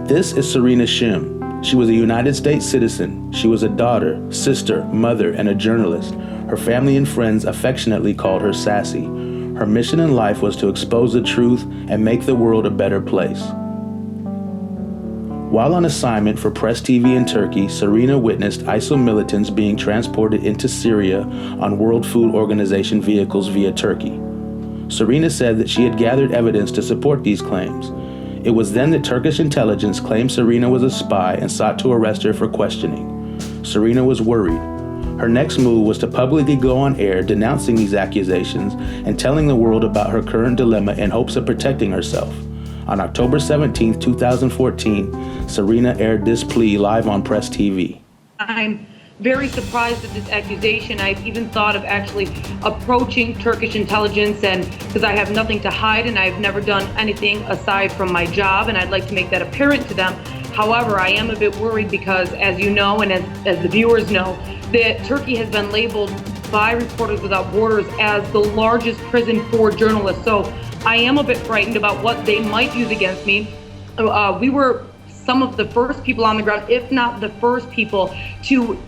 This is Serena Shim. She was a United States citizen. She was a daughter, sister, mother, and a journalist. Her family and friends affectionately called her Sassy. Her mission in life was to expose the truth and make the world a better place. While on assignment for Press TV in Turkey, Serena witnessed ISIL militants being transported into Syria on World Food Organization vehicles via Turkey. Serena said that she had gathered evidence to support these claims. It was then that Turkish intelligence claimed Serena was a spy and sought to arrest her for questioning. Serena was worried. Her next move was to publicly go on air denouncing these accusations and telling the world about her current dilemma in hopes of protecting herself. On October 17, 2014, Serena aired this plea live on Press TV. I'm very surprised at this accusation. I've even thought of actually approaching Turkish intelligence, and because I have nothing to hide and I've never done anything aside from my job, and I'd like to make that apparent to them. However, I am a bit worried because, as you know, and as the viewers know, that Turkey has been labeled by Reporters Without Borders as the largest prison for journalists. So I am a bit frightened about what they might use against me. We were some of the first people on the ground, if not the first people, to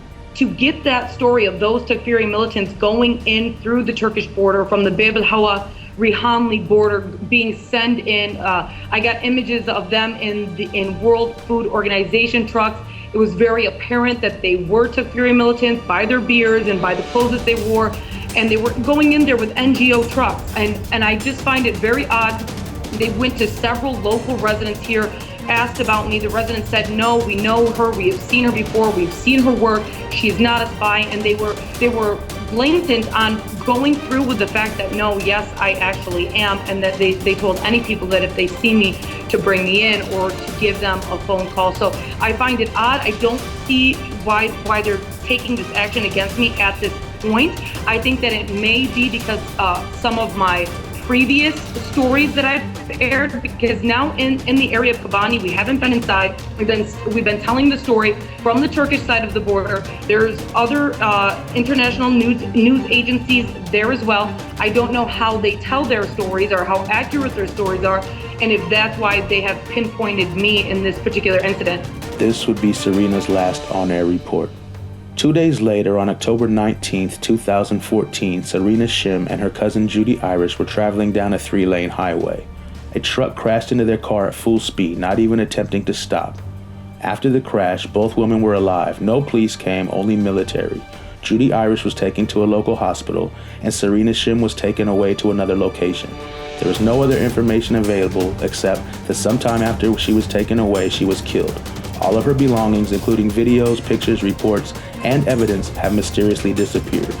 get that story of those Takfiri militants going in through the Turkish border from the Bab al-Hawa Rihanli border, being sent in. I got images of them in World Food Organization trucks. It was very apparent that they were Takfiri militants by their beards and by the clothes that they wore, and they were going in there with NGO trucks. And I just find it very odd. They went to several local residents here, asked about me. The residents said, no, we know her, we have seen her before, we've seen her work, she is not a spy. And they were blatant on going through with the fact that, no, yes, I actually am, and that they told any people that if they see me to bring me in or to give them a phone call. So I find it odd. I don't see why they're taking this action against me at this point. I think that it may be because some of my previous stories that I've aired, because now in the area of Kobani, we haven't been inside. We've been telling the story from the Turkish side of the border. There's other international news agencies there as well. I don't know how they tell their stories or how accurate their stories are, and if that's why they have pinpointed me in this particular incident. This would be Serena's last on-air report. 2 days later, on October 19, 2014, Serena Shim and her cousin Judy Irish were traveling down a 3-lane highway. A truck crashed into their car at full speed, not even attempting to stop. After the crash, both women were alive. No police came, only military. Judy Irish was taken to a local hospital, and Serena Shim was taken away to another location. There was no other information available except that sometime after she was taken away, she was killed. All of her belongings, including videos, pictures, reports, and evidence, have mysteriously disappeared.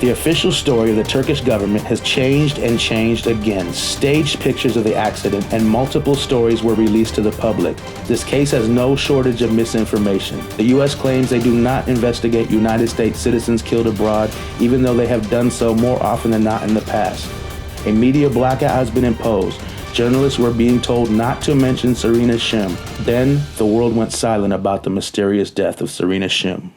The official story of the Turkish government has changed and changed again. Staged pictures of the accident and multiple stories were released to the public. This case has no shortage of misinformation. The U.S. claims they do not investigate United States citizens killed abroad, even though they have done so more often than not in the past. A media blackout has been imposed. Journalists were being told not to mention Serena Shim. Then, the world went silent about the mysterious death of Serena Shim.